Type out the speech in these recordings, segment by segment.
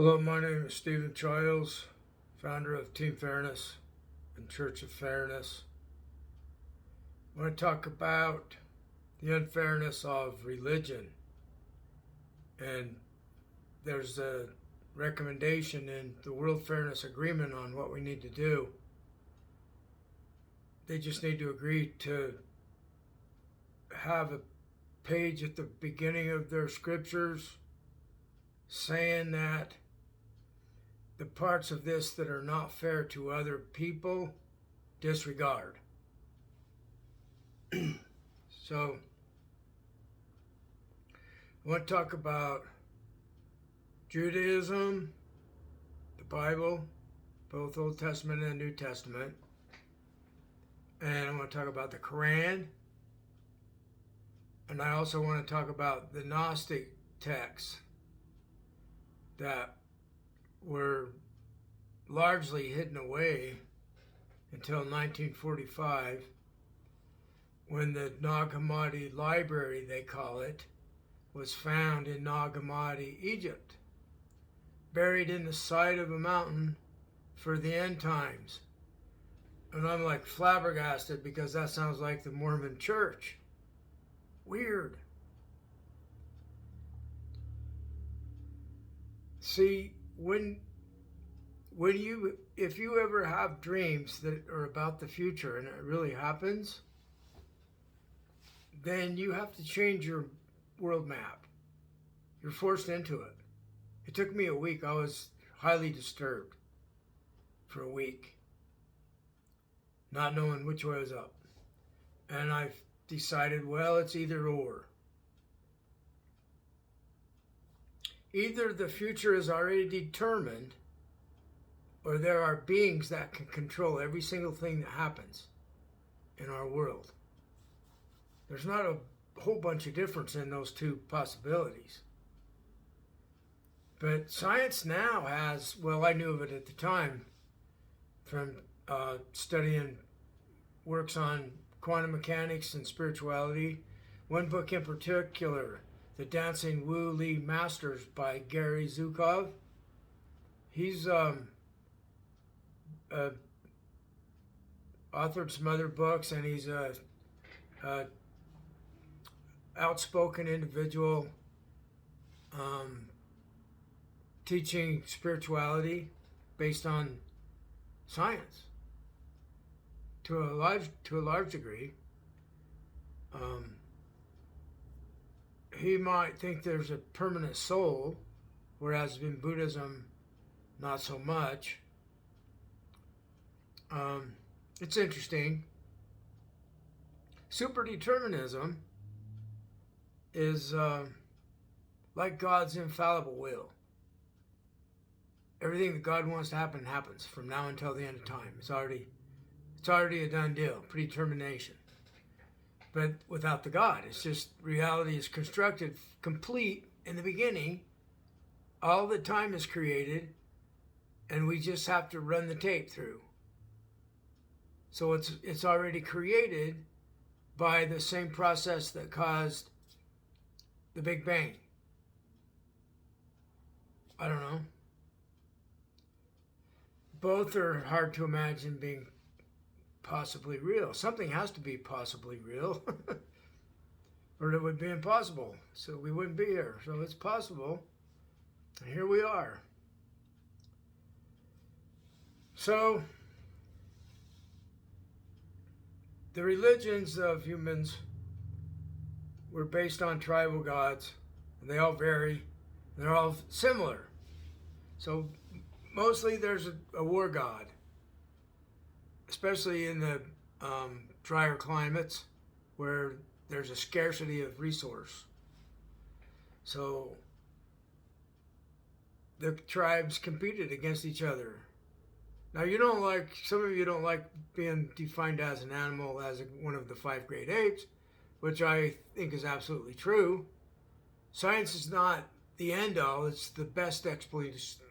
Hello, my name is Stephen Childs, founder of Team Fairness and Church of Fairness. I want to talk about the unfairness of religion. And there's a recommendation in the World Fairness Agreement on what we need to do. They just need to agree to have a page at the beginning of their scriptures saying that the parts of this that are not fair to other people, disregard. So, I want to talk about Judaism, the Bible, both Old Testament and New Testament. And I want to talk about the Quran. And I also want to talk about the Gnostic texts that were largely hidden away until 1945, when the Nag Hammadi Library, they call it, was found in Nag Hammadi, Egypt, buried in the side of a mountain for the end times. And I'm like flabbergasted because that sounds like the Mormon Church. Weird. See, if you ever have dreams that are about the future and it really happens, then you have to change your world map. You're forced into it. It took me a week. I was highly disturbed for a week, not knowing which way was up. And I've decided, well, it's either or. Either the future is already determined, or there are beings that can control every single thing that happens in our world. There's not a whole bunch of difference in those two possibilities. But science now has, well, I knew of it at the time from studying works on quantum mechanics and spirituality. One book in particular, The Dancing Wu Li Masters by Gary Zukov. He's authored some other books, and he's a outspoken individual teaching spirituality based on science to a large degree. He might think there's a permanent soul, whereas in Buddhism, not so much. It's interesting. Superdeterminism is like God's infallible will. Everything that God wants to happen happens from now until the end of time. It's already a done deal, predetermination. But without the God, it's just reality is constructed complete in the beginning. All the time is created, and we just have to run the tape through. So it's already created by the same process that caused the Big Bang. I don't know. Both are hard to imagine being possibly real. Something has to be possibly real, or it would be impossible. So we wouldn't be here. So it's possible. And here we are. So the religions of humans were based on tribal gods, and they all vary, and they're all similar. So mostly there's a war god, especially in the drier climates where there's a scarcity of resource. So the tribes competed against each other. Now some of you don't like being defined as an animal, as one of the 5 great apes, which I think is absolutely true. Science is not the end all, it's the best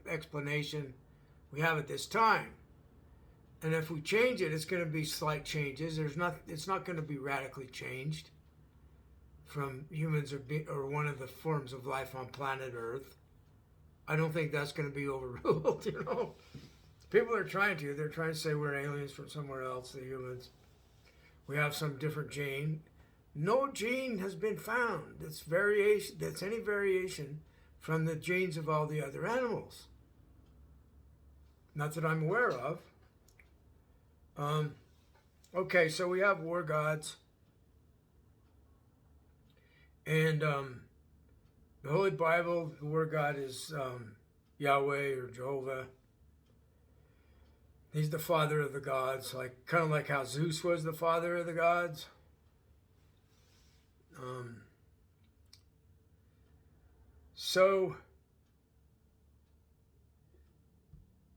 explanation we have at this time. And if we change it, it's going to be slight changes. It's not going to be radically changed from humans or one of the forms of life on planet Earth. I don't think that's going to be overruled, you know. People are trying to. They're trying to say we're aliens from somewhere else, the humans. We have some different gene. No gene has been found that's any variation from the genes of all the other animals. Not that I'm aware of. Okay, so we have war gods. And the Holy Bible, the war god is Yahweh or Jehovah. He's the father of the gods, kind of like how Zeus was the father of the gods. So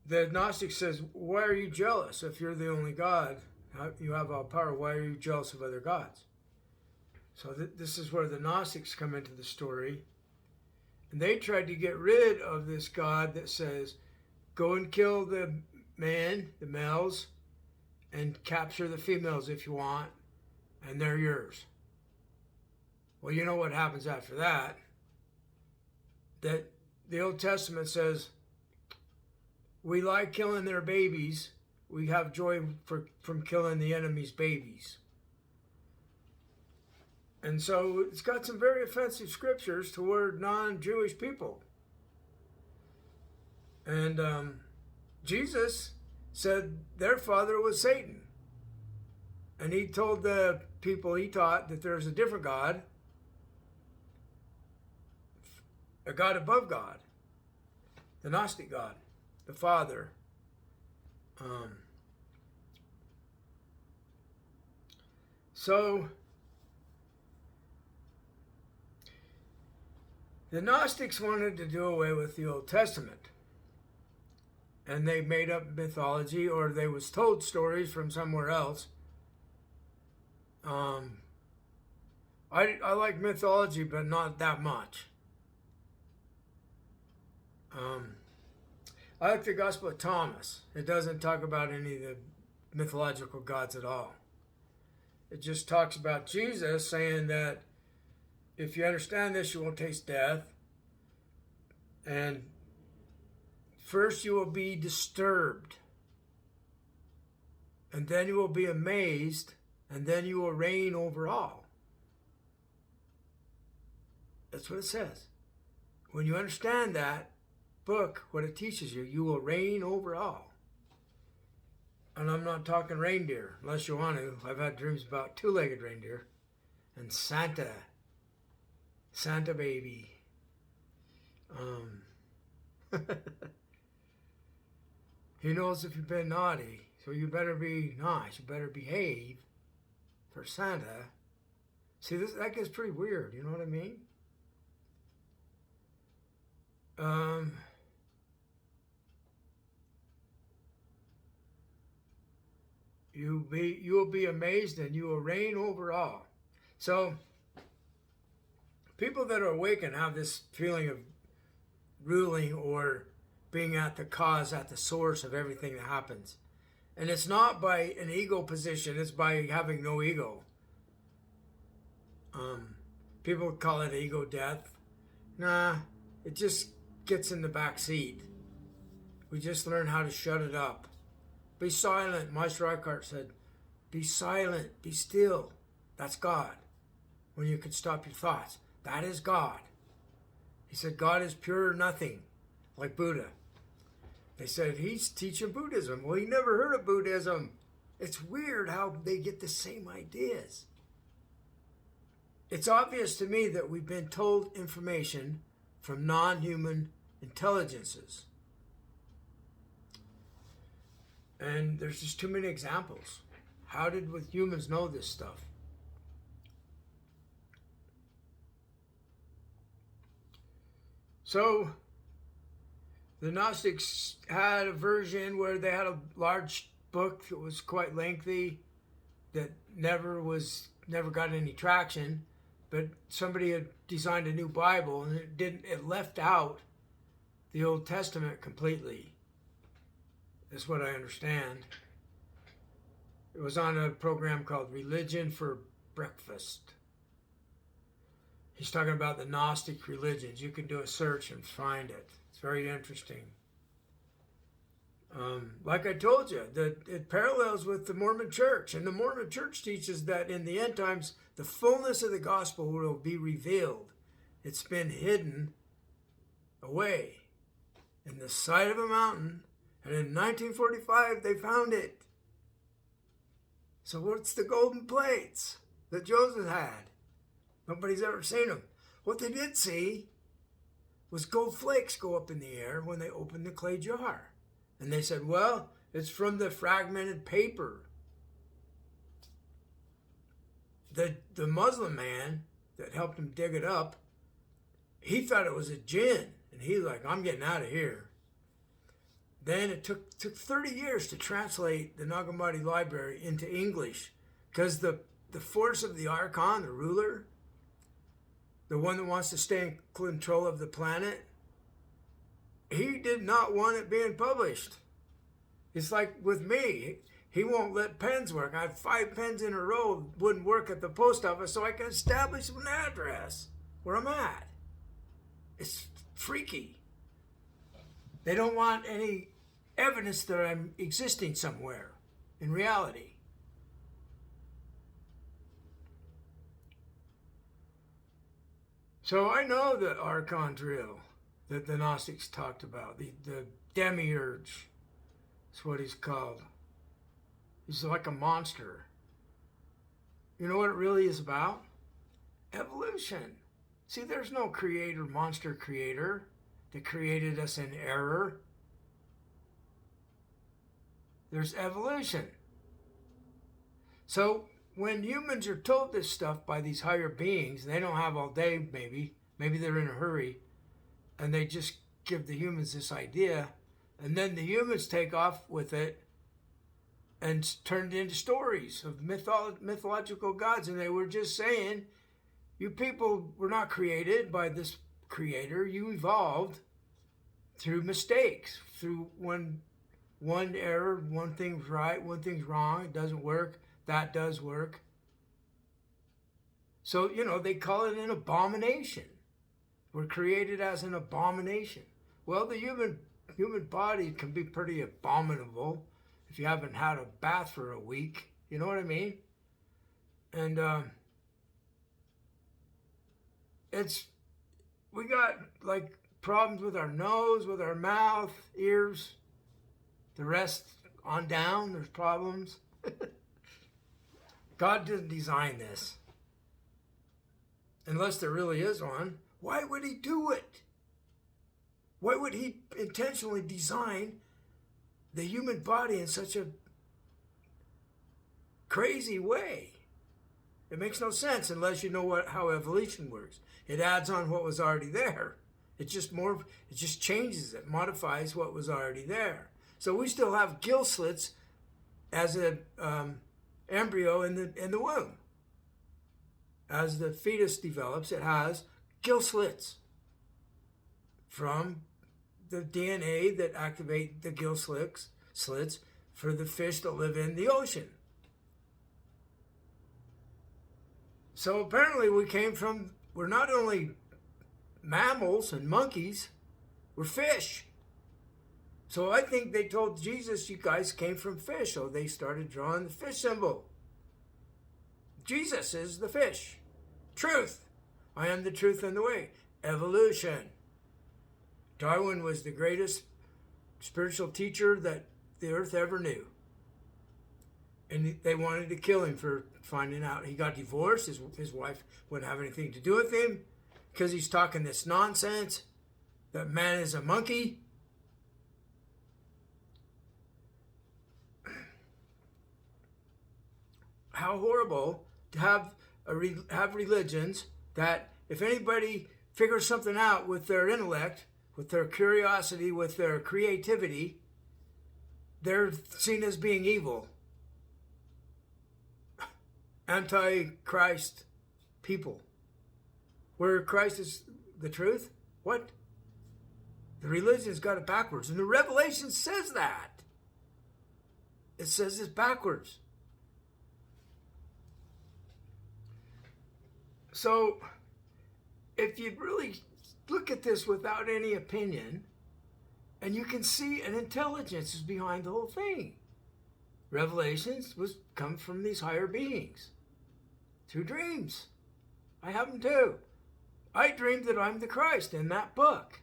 the Gnostic says, why are you jealous if you're the only God? You have all power. Why are you jealous of other gods? So this is where the Gnostics come into the story. And they tried to get rid of this God that says, go and kill the males, and capture the females if you want, and they're yours. Well, you know what happens after that? That the Old Testament says, we like killing their babies. We have joy from killing the enemy's babies. And so it's got some very offensive scriptures toward non-Jewish people. And Jesus said their father was Satan. And he told the people he taught that there's a different God, a God above God, the Gnostic God, the Father. So the Gnostics wanted to do away with the Old Testament. And they made up mythology, or they was told stories from somewhere else. I like mythology, but not that much. I like the Gospel of Thomas. It doesn't talk about any of the mythological gods at all. It just talks about Jesus saying that if you understand this, you won't taste death. And first you will be disturbed. And then you will be amazed. And then you will reign over all. That's what it says. When you understand that book, what it teaches you, you will reign over all. And I'm not talking reindeer, unless you want to. I've had dreams about two-legged reindeer and Santa baby. He knows if you've been naughty, so you better be nice. You better behave for Santa. See, that gets pretty weird. You know what I mean? You will be amazed, and you will reign over all. So, people that are awakened have this feeling of ruling or being at the cause, at the source of everything that happens. And it's not by an ego position, it's by having no ego. People call it ego death. Nah, it just gets in the back seat. We just learn how to shut it up. Be silent. Meister Eckhart said, be silent, be still. That's God. When you can stop your thoughts. That is God. He said God is pure nothing, like Buddha. They said he's teaching Buddhism. Well, he never heard of Buddhism. It's weird how they get the same ideas. It's obvious to me that we've been told information from non-human intelligences. And there's just too many examples. How did humans know this stuff? So, the Gnostics had a version where they had a large book that was quite lengthy, that never got any traction, but somebody had designed a new Bible, and it left out the Old Testament completely. That's what I understand. It was on a program called Religion for Breakfast. He's talking about the Gnostic religions. You can do a search and find it. It's very interesting. Like I told you, it parallels with the Mormon Church. And the Mormon Church teaches that in the end times, the fullness of the gospel will be revealed. It's been hidden away in the side of a mountain. And in 1945, they found it. So what's the golden plates that Joseph had? Nobody's ever seen them. What they did see was gold flakes go up in the air when they opened the clay jar. And they said, well, it's from the fragmented paper. The Muslim man that helped him dig it up, he thought it was a jinn. And he was like, I'm getting out of here. Then it took 30 years to translate the Nag Hammadi library into English, because the force of the Archon, the ruler, the one that wants to stay in control of the planet, he did not want it being published. It's like with me. He won't let pens work. I had 5 pens in a row, wouldn't work at the post office, so I can establish an address where I'm at. It's freaky. They don't want any evidence that I'm existing somewhere in reality. So I know the Archon drill that the Gnostics talked about, the demiurge. That's what he's called. He's like a monster. You know what it really is about? Evolution. See, there's no creator, monster creator that created us in error. There's evolution. So when humans are told this stuff by these higher beings, they don't have all day maybe they're in a hurry, and they just give the humans this idea, and then the humans take off with it and turn it into stories of mythological gods. And they were just saying, you people were not created by this creator. You evolved through mistakes, through one error, one thing's right, one thing's wrong, it doesn't work, that does work. So, they call it an abomination. We're created as an abomination. Well, the human body can be pretty abominable if you haven't had a bath for a week. You know what I mean? And we got like problems with our nose, with our mouth, ears. The rest on down, there's problems. God didn't design this. Unless there really is one. Why would he do it? Why would he intentionally design the human body in such a crazy way? It makes no sense unless you know how evolution works. It adds on what was already there. It just changes it, modifies what was already there. So we still have gill slits as an embryo in the womb. As the fetus develops, it has gill slits from the DNA that activate the gill slits for the fish that live in the ocean. So apparently we're not only mammals and monkeys, we're fish. So I think they told Jesus, you guys came from fish. So they started drawing the fish symbol. Jesus is the fish. Truth. I am the truth and the way. Evolution. Darwin was the greatest spiritual teacher that the earth ever knew. And they wanted to kill him for finding out. He got divorced. His wife wouldn't have anything to do with him because he's talking this nonsense that man is a monkey. How horrible to have religions that if anybody figures something out with their intellect, with their curiosity, with their creativity, they're seen as being evil. Anti-Christ people. Where Christ is the truth? What? The religion's got it backwards. And the Revelation says that. It says it's backwards. So, if you really look at this without any opinion, And you can see an intelligence is behind the whole thing. Revelations come from these higher beings through dreams. I have them too. I dreamed that I'm the Christ in that book.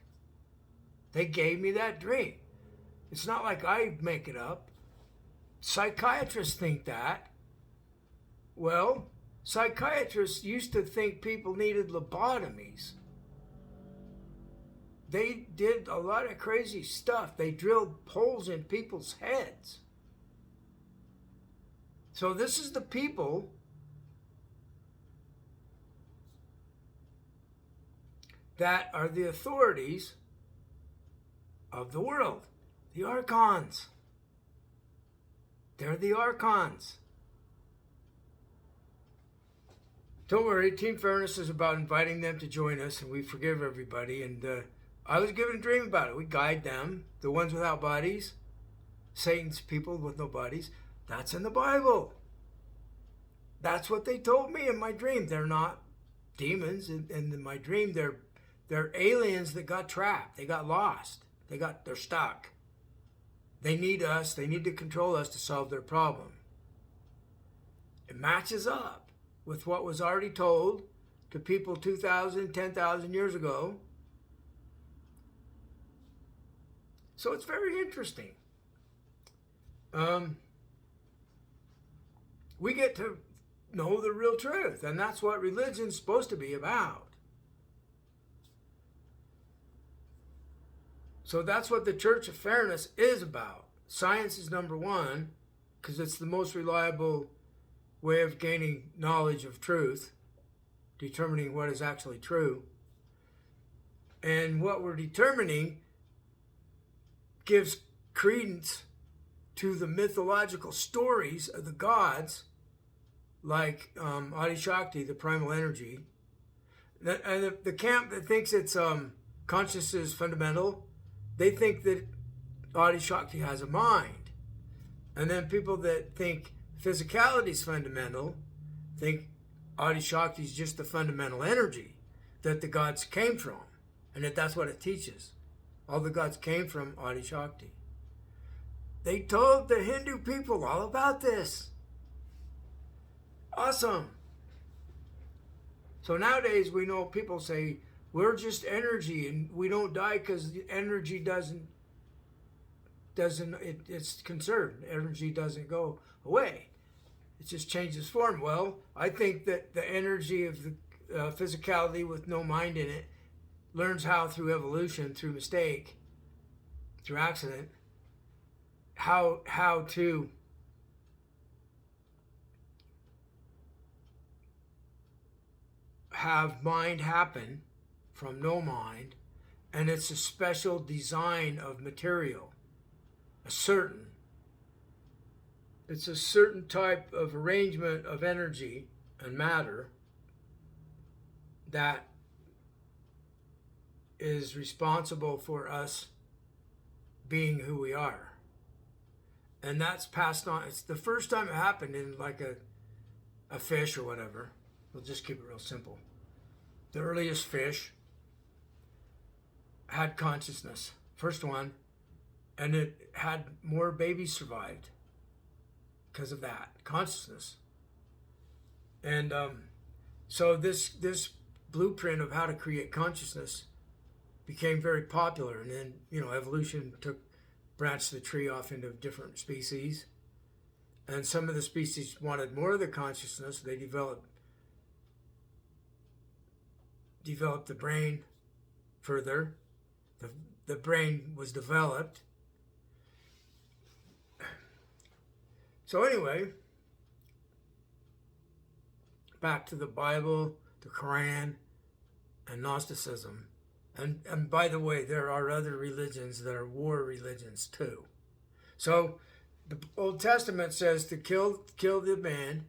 They gave me that dream. It's not like I make it up. Psychiatrists think that. Well, psychiatrists used to think people needed lobotomies. They did a lot of crazy stuff. They drilled holes in people's heads. So this is the people that are the authorities of the world. The archons. They're the archons. Don't worry, Team Fairness is about inviting them to join us, and we forgive everybody. And I was given a dream about it. We guide them, the ones without bodies, Satan's people with no bodies. That's in the Bible. That's what they told me in my dream. They're not demons. In my dream, they're aliens that got trapped. They got lost. They're stuck. They need us. They need to control us to solve their problem. It matches up with what was already told to people 2,000, 10,000 years ago. So it's very interesting. We get to know the real truth, and that's what religion's supposed to be about. So that's what the Church of Fairness is about. Science is number one, because it's the most reliable way of gaining knowledge of truth, determining what is actually true. And what we're determining gives credence to the mythological stories of the gods, like Adi Shakti, the primal energy. And the camp that thinks it's consciousness is fundamental, they think that Adi Shakti has a mind. And then people that think physicality is fundamental think Adi Shakti is just the fundamental energy that the gods came from, and that's what it teaches. All the gods came from Adi Shakti. They told the Hindu people all about this. Awesome. So nowadays we know people say, we're just energy and we don't die because the energy it's conserved. Energy doesn't go away. It just changes form. Well, I think that the energy of the physicality with no mind in it learns how, through evolution, through mistake, through accident, how to have mind happen from no mind, and it's a special design of material, it's a certain type of arrangement of energy and matter that is responsible for us being who we are. And that's passed on. It's the first time it happened in like a fish or whatever. We'll just keep it real simple. The earliest fish had consciousness, first one, and it had more babies survived because of that consciousness. And so this blueprint of how to create consciousness became very popular, and then evolution branched the tree off into different species, and some of the species wanted more of the consciousness. They developed the brain further. The brain was developed. So anyway, back to the Bible, the Quran, and Gnosticism. And by the way, there are other religions that are war religions too. So the Old Testament says to kill the man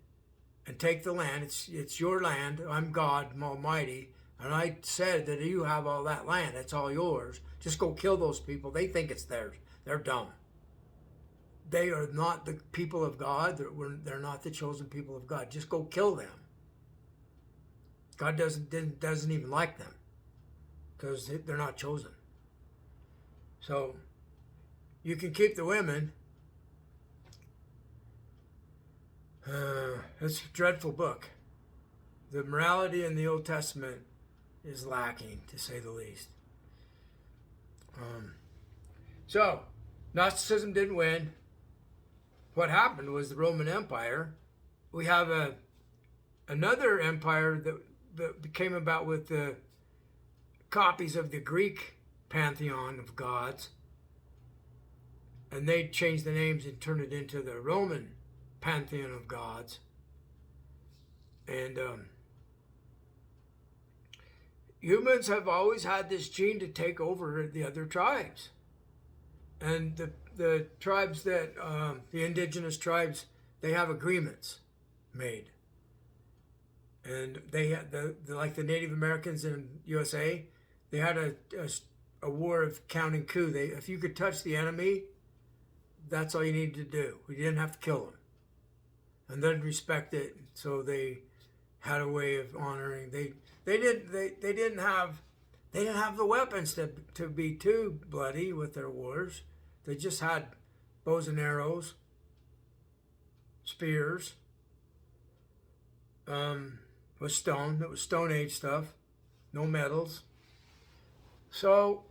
and take the land. It's your land. I'm God, I'm Almighty. And I said that you have all that land. It's all yours. Just go kill those people. They think it's theirs. They're dumb. They are not the people of God. They're not the chosen people of God. Just go kill them. God doesn't even like them because they're not chosen. So you can keep the women. It's a dreadful book. The morality in the Old Testament is lacking, to say the least. So, Gnosticism didn't win. What happened was the Roman Empire. We have another empire that came about with the copies of the Greek pantheon of gods, and they changed the names and turned it into the Roman pantheon of gods. And humans have always had this gene to take over the other tribes. And the tribes that, the indigenous tribes, they have agreements made. And they had, like the Native Americans in USA, they had a war of counting coup. If you could touch the enemy, that's all you needed to do. You didn't have to kill them. And they'd respect it, so they had a way of honoring. They didn't have the weapons to be too bloody with their wars. They just had bows and arrows, spears, with stone. It was Stone Age stuff, no metals. So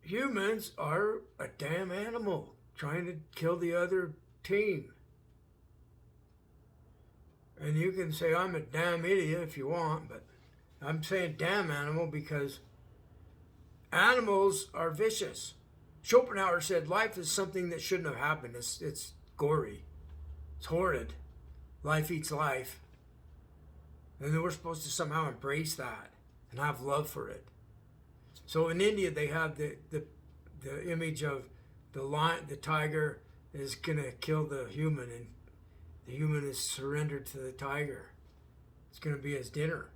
humans are a damn animal trying to kill the other team. And you can say I'm a damn idiot if you want, but I'm saying damn animal because animals are vicious. Schopenhauer said life is something that shouldn't have happened. It's gory. It's horrid. Life eats life. And then we're supposed to somehow embrace that and have love for it. So in India, they have the image of the lion, the tiger is going to kill the human, and the human is surrendered to the tiger. It's going to be his dinner.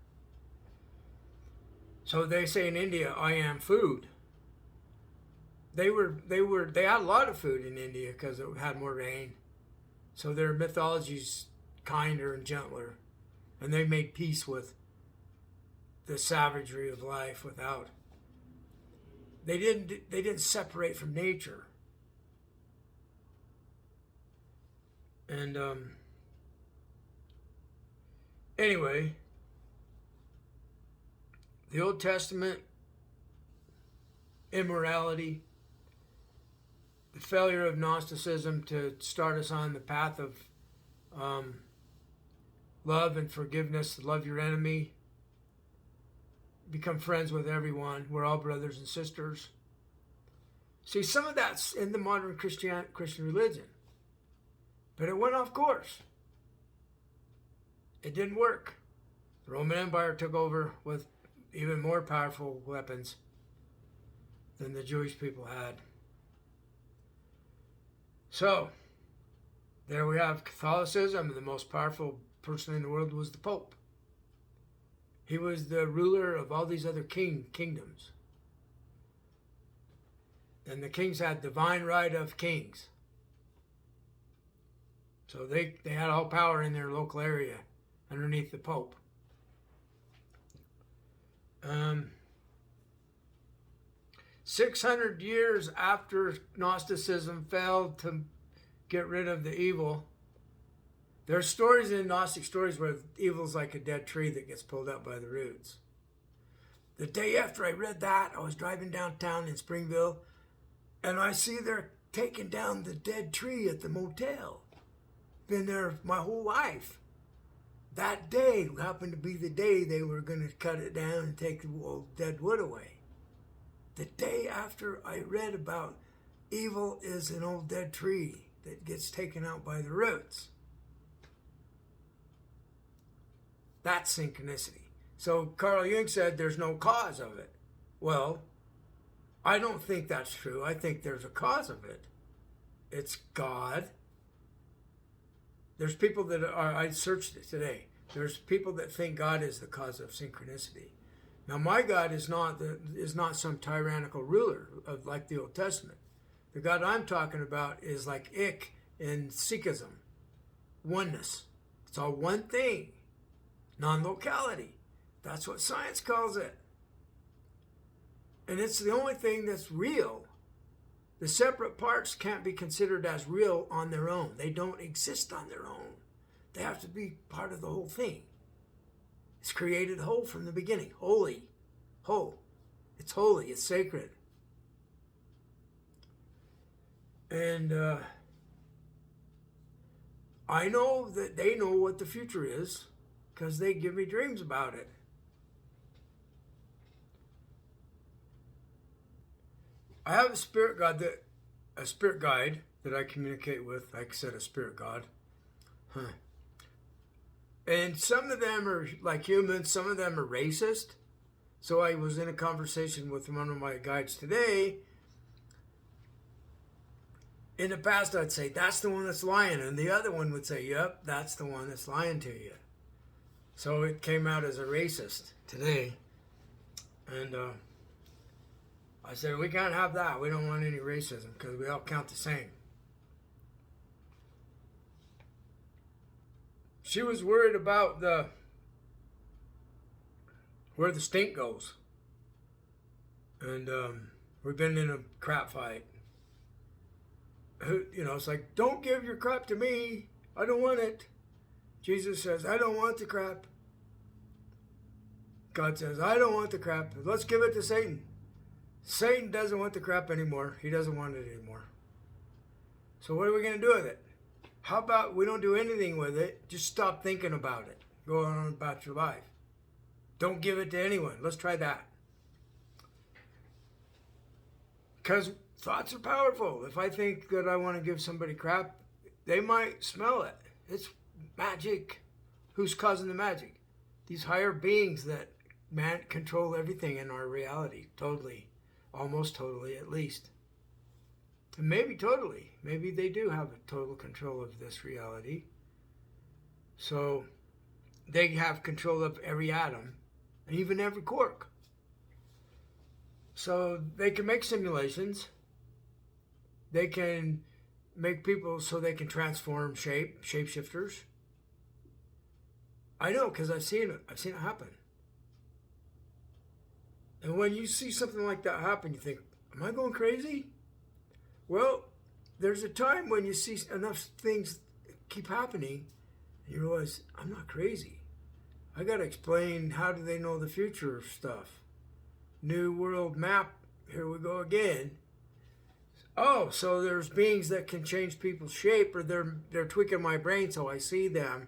So they say in India, I am food. They had a lot of food in India because it had more rain. So their mythology's kinder and gentler. And they made peace with the savagery of life without. They didn't separate from nature. And anyway, the Old Testament, immorality, the failure of Gnosticism to start us on the path of love and forgiveness, love your enemy, become friends with everyone. We're all brothers and sisters. See, some of that's in the modern Christian religion. But it went off course. It didn't work. The Roman Empire took over with even more powerful weapons than the Jewish people had. So, there we have Catholicism, and the most powerful person in the world was the Pope. He was the ruler of all these other kingdoms. And the kings had divine right of kings. So they had all power in their local area underneath the Pope. 600 years after Gnosticism failed to get rid of the evil, there are stories in Gnostic stories where evil's like a dead tree that gets pulled up by the roots. The day after I read that, I was driving downtown in Springville, and I see they're taking down the dead tree at the motel. Been there my whole life. That day happened to be the day they were going to cut it down and take the old dead wood away. The day after I read about evil is an old dead tree that gets taken out by the roots. That's synchronicity. So Carl Jung said there's no cause of it. Well, I don't think that's true. I think there's a cause of it. It's God. There's people that are, I searched it today. There's people that think God is the cause of synchronicity. Now, my God is not some tyrannical ruler of like the Old Testament. The God I'm talking about is like Ik in Sikhism, oneness. It's all one thing, non-locality. That's what science calls it. And it's the only thing that's real. The separate parts can't be considered as real on their own. They don't exist on their own. They have to be part of the whole thing. It's created whole from the beginning. Holy. Whole. It's holy. It's sacred. And I know that they know what the future is because they give me dreams about it. I have a spirit guide that I communicate with. Like I said, a spirit god. And some of them are like humans. Some of them are racist. So I was in a conversation with one of my guides today. In the past, I'd say, that's the one that's lying. And the other one would say, yep, that's the one that's lying to you. So it came out as a racist today. And I said, we can't have that. We don't want any racism because we all count the same. She was worried about where the stink goes. And we've been in a crap fight. It's like, don't give your crap to me. I don't want it. Jesus says, I don't want the crap. God says, I don't want the crap. Let's give it to Satan. Satan doesn't want the crap anymore. He doesn't want it anymore. So what are we going to do with it? How about we don't do anything with it? Just stop thinking about it. Go on about your life. Don't give it to anyone. Let's try that. Because thoughts are powerful. If I think that I want to give somebody crap, they might smell it. It's magic. Who's causing the magic? These higher beings that control everything in our reality. Totally. Almost totally, at least. And maybe totally. Maybe they do have a total control of this reality. So they have control of every atom and even every quark. So they can make simulations. They can make people so they can transform shapeshifters. I know because I've seen it. I've seen it happen. And when you see something like that happen, you think, am I going crazy? Well, there's a time when you see enough things keep happening, and you realize, I'm not crazy. I got to explain, how do they know the future stuff? New world map, here we go again. Oh, so there's beings that can change people's shape, or they're tweaking my brain so I see them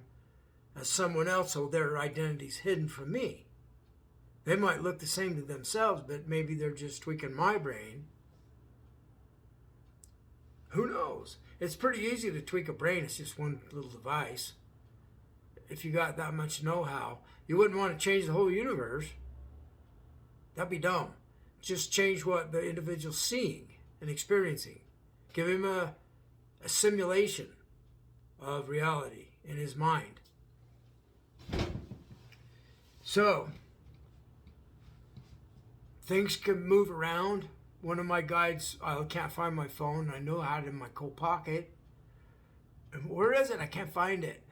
as someone else, so their identity's hidden from me. They might look the same to themselves, but maybe they're just tweaking my brain. Who knows? It's pretty easy to tweak a brain. It's just one little device. If you got that much know-how, you wouldn't want to change the whole universe. That'd be dumb. Just change what the individual's seeing and experiencing. Give him a simulation of reality in his mind. So, things can move around. One of my guides, I can't find my phone. I know I had it in my coat pocket. And where is it? I can't find it.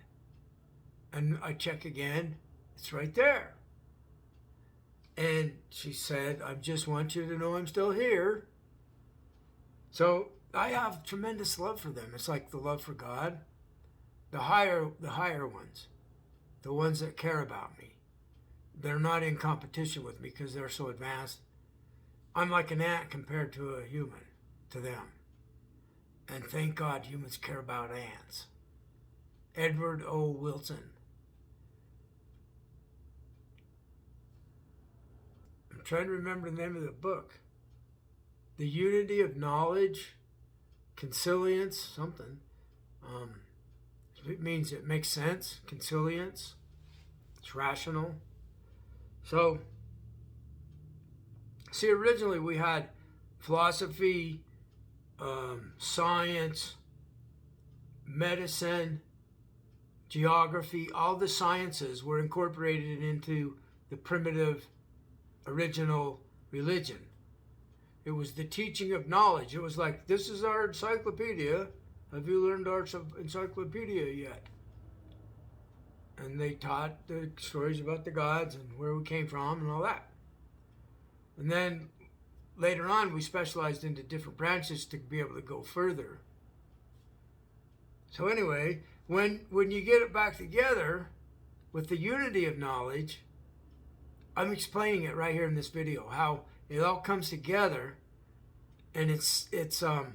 And I check again. It's right there. And she said, I just want you to know I'm still here. So I have tremendous love for them. It's like the love for God. The higher ones. The ones that care about me. They're not in competition with me because they're so advanced. I'm like an ant compared to a human, to them. And thank God humans care about ants. Edward O. Wilson. I'm trying to remember the name of the book. The Unity of Knowledge, Consilience, something. It means it makes sense, consilience. It's rational. So, see, originally we had philosophy, science, medicine, geography. All the sciences were incorporated into the primitive original religion. It was the teaching of knowledge. It was like, this is our encyclopedia. Have you learned our encyclopedia yet? And they taught the stories about the gods and where we came from and all that. And then later on we specialized into different branches to be able to go further. So anyway, when you get it back together with the unity of knowledge, I'm explaining it right here in this video, how it all comes together, and it's I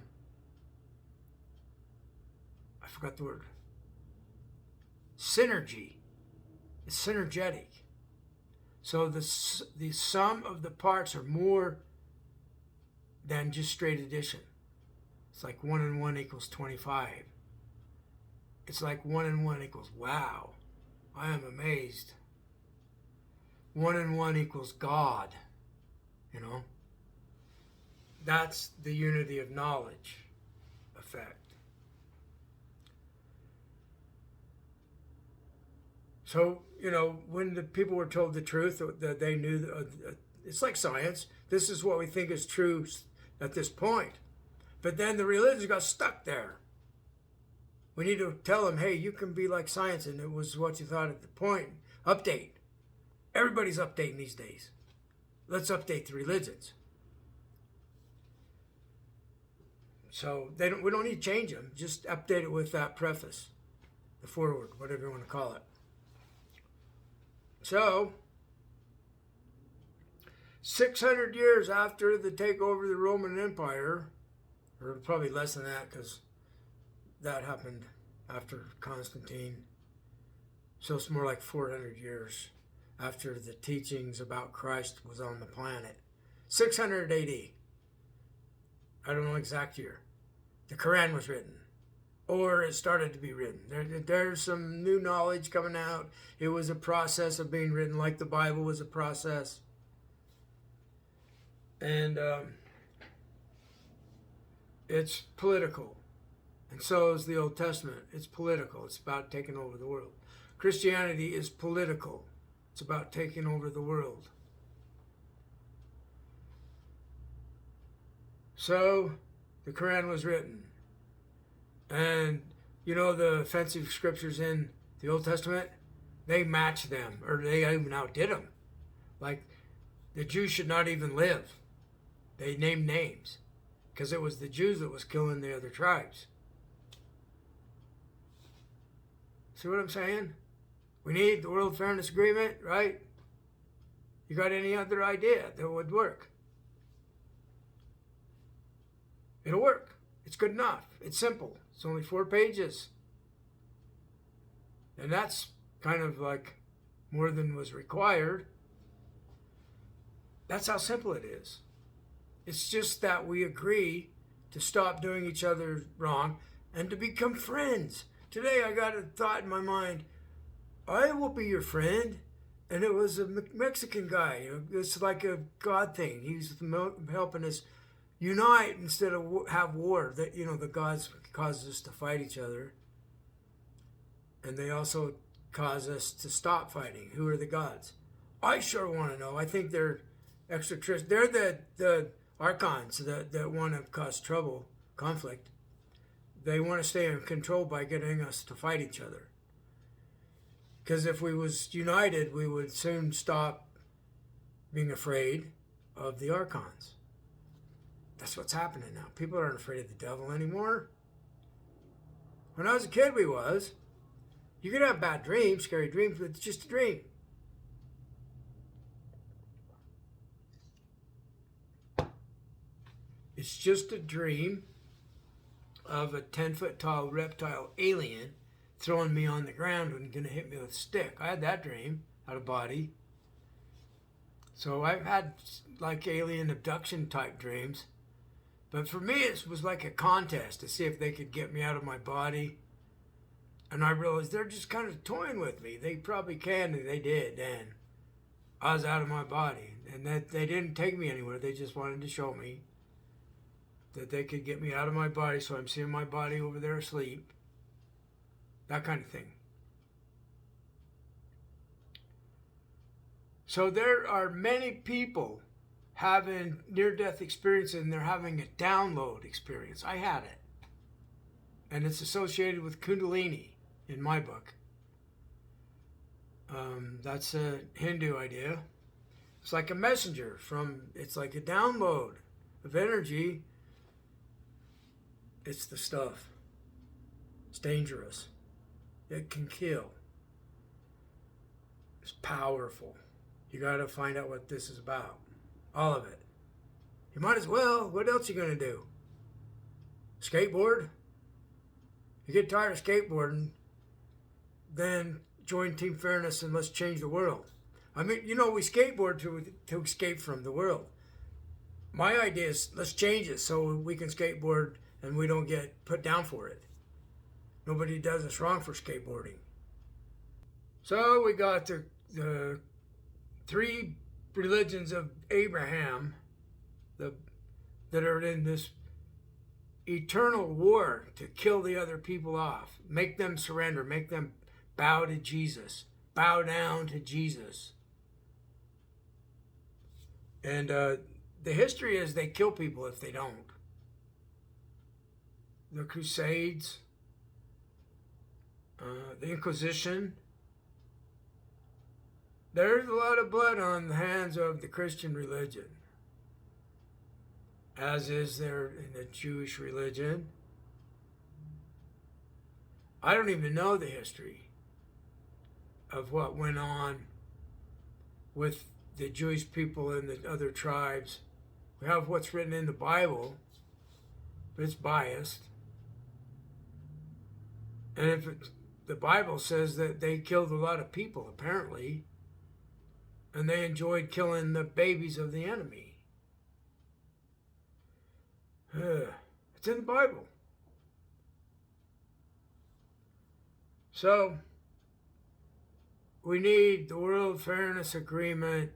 forgot the word. Synergy. It's synergetic. So the sum of the parts are more than just straight addition. It's like 1 and 1 equals 25. It's like 1 and 1 equals, wow, I am amazed. 1 and 1 equals God, you know. That's the unity of knowledge effect. So, you know, when the people were told the truth, that they knew, it's like science. This is what we think is true at this point. But then the religions got stuck there. We need to tell them, hey, you can be like science, and it was what you thought at the point. Update. Everybody's updating these days. Let's update the religions. So we don't need to change them. Just update it with that preface, the foreword, whatever you want to call it. So, 600 years after the takeover of the Roman Empire, or probably less than that because that happened after Constantine. So it's more like 400 years after the teachings about Christ was on the planet. 600 AD. I don't know exact year. The Quran was written. Or it started to be written. There's some new knowledge coming out. It was a process of being written, like the Bible was a process. And it's political. And so is the Old Testament. It's political. It's about taking over the world. Christianity is political. It's about taking over the world. So, the Quran was written. And, you know, the offensive scriptures in the Old Testament, they match them, or they even outdid them. Like, the Jews should not even live. They named names, because it was the Jews that was killing the other tribes. See what I'm saying? We need the World Fairness Agreement, right? You got any other idea that would work? It'll work. It's good enough. It's simple. It's only 4 pages. And that's kind of like more than was required. That's how simple it is. It's just that we agree to stop doing each other wrong and to become friends. Today I got a thought in my mind, I will be your friend. And it was a Mexican guy. It's like a God thing. He's helping us unite instead of have war. That, you know, the gods cause us to fight each other, and they also cause us to stop fighting. Who are the gods? I sure want to know. I think they're extraterrestrial. They're the archons that want to cause trouble, conflict. They want to stay in control by getting us to fight each other. Because if we was united, we would soon stop being afraid of the archons. That's what's happening now. People aren't afraid of the devil anymore. When I was a kid, we was. You could have bad dreams, scary dreams, but it's just a dream. It's just a dream of a 10-foot tall reptile alien throwing me on the ground and going to hit me with a stick. I had that dream out of body. So I've had like alien abduction type dreams. But for me, it was like a contest to see if they could get me out of my body. And I realized they're just kind of toying with me. They probably can, and they did. And I was out of my body. And that they didn't take me anywhere. They just wanted to show me that they could get me out of my body. So I'm seeing my body over there asleep. That kind of thing. So there are many people having near-death experiences, and they're having a download experience. I had it. And it's associated with Kundalini in my book. That's a Hindu idea. It's like a messenger it's like a download. of energy, it's the stuff. It's dangerous. It can kill. It's powerful. You got to find out what this is about. All of it. You might as well. What else are you going to do? Skateboard? You get tired of skateboarding, then join Team Fairness and let's change the world. I mean, we skateboard to escape from the world. My idea is let's change it so we can skateboard and we don't get put down for it. Nobody does us wrong for skateboarding. So we got the three religions of Abraham that are in this eternal war to kill the other people off, make them surrender, make them bow to Jesus, bow down to Jesus. And the history is they kill people if they don't. The Crusades, the Inquisition. There's a lot of blood on the hands of the Christian religion, as is there in the Jewish religion. I don't even know the history of what went on with the Jewish people and the other tribes. We have what's written in the Bible, but it's biased. And if the Bible says that they killed a lot of people, apparently, and they enjoyed killing the babies of the enemy. It's in the Bible. So, we need the World Fairness Agreement.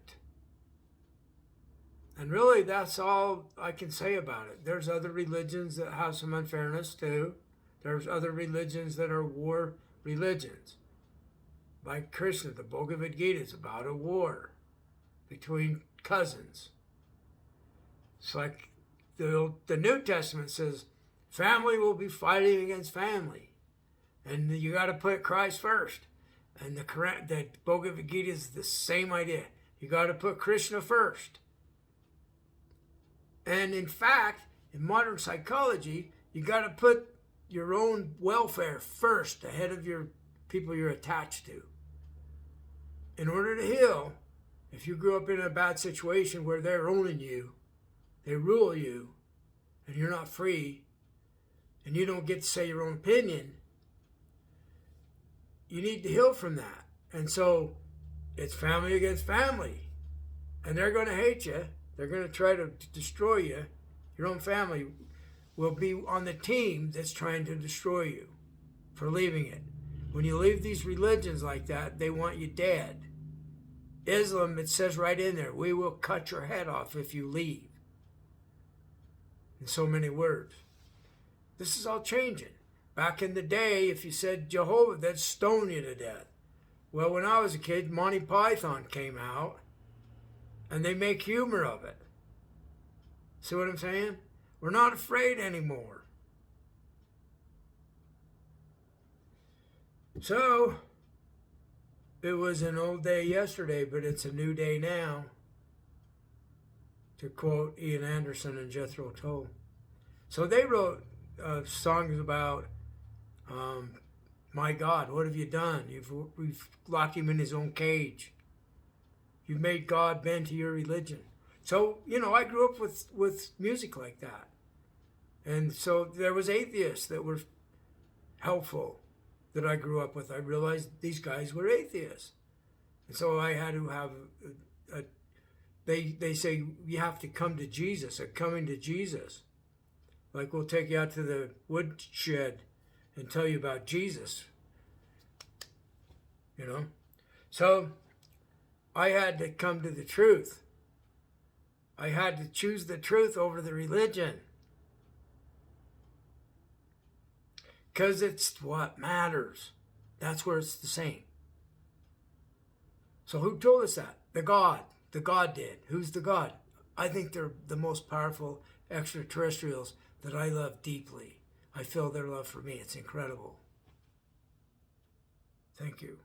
And really, that's all I can say about it. There's other religions that have some unfairness too. There's other religions that are war religions. Like Krishna, the Bhagavad Gita is about a war between cousins. It's like the New Testament says, family will be fighting against family. And you got to put Christ first. And the Bhagavad Gita is the same idea. You got to put Krishna first. And in fact, in modern psychology, you got to put your own welfare first ahead of your people you're attached to. In order to heal, if you grew up in a bad situation where they're owning you, they rule you, and you're not free, and you don't get to say your own opinion, you need to heal from that. And so it's family against family. And they're going to hate you. They're going to try to destroy you. Your own family will be on the team that's trying to destroy you for leaving it. When you leave these religions like that, they want you dead. Islam, it says right in there, we will cut your head off if you leave. In so many words. This is all changing. Back in the day, if you said Jehovah, they'd stone you to death. Well, when I was a kid, Monty Python came out, and they make humor of it. See what I'm saying? We're not afraid anymore. So, it was an old day yesterday, but it's a new day now, to quote Ian Anderson and Jethro Tull. So they wrote songs about, my God, what have you done? We've locked him in his own cage. You've made God bend to your religion. So, I grew up with music like that. And so there was atheists that were helpful that I grew up with. I realized these guys were atheists. And so I had to have they say you have to come to Jesus, or coming to Jesus. Like we'll take you out to the woodshed and tell you about Jesus. So I had to come to the truth. I had to choose the truth over the religion. Because it's what matters. That's where it's the same. So who told us that? The God. The God did. Who's the God? I think they're the most powerful extraterrestrials that I love deeply. I feel their love for me. It's incredible. Thank you.